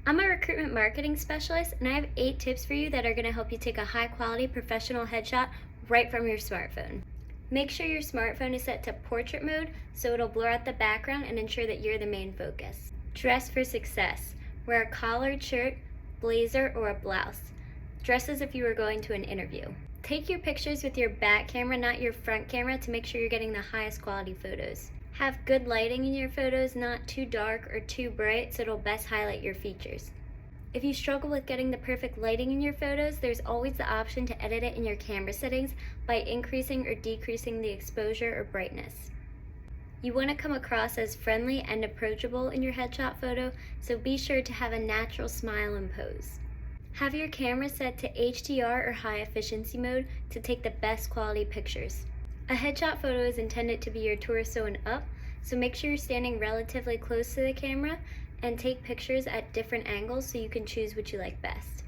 I'm a recruitment marketing specialist, and I have 8 tips for you that are going to help you take a high quality professional headshot right from your smartphone. Make sure your smartphone is set to portrait mode so it'll blur out the background and ensure that you're the main focus. Dress for success. Wear a collared shirt, blazer, or a blouse. Dress as if you were going to an interview. Take your pictures with your back camera, not your front camera, to make sure you're getting the highest quality photos. Have good lighting in your photos, not too dark or too bright, so it'll best highlight your features. If you struggle with getting the perfect lighting in your photos, there's always the option to edit it in your camera settings by increasing or decreasing the exposure or brightness. You want to come across as friendly and approachable in your headshot photo, so be sure to have a natural smile and pose. Have your camera set to HDR or high efficiency mode to take the best quality pictures. A headshot photo is intended to be your torso and up, so make sure you're standing relatively close to the camera and take pictures at different angles so you can choose what you like best.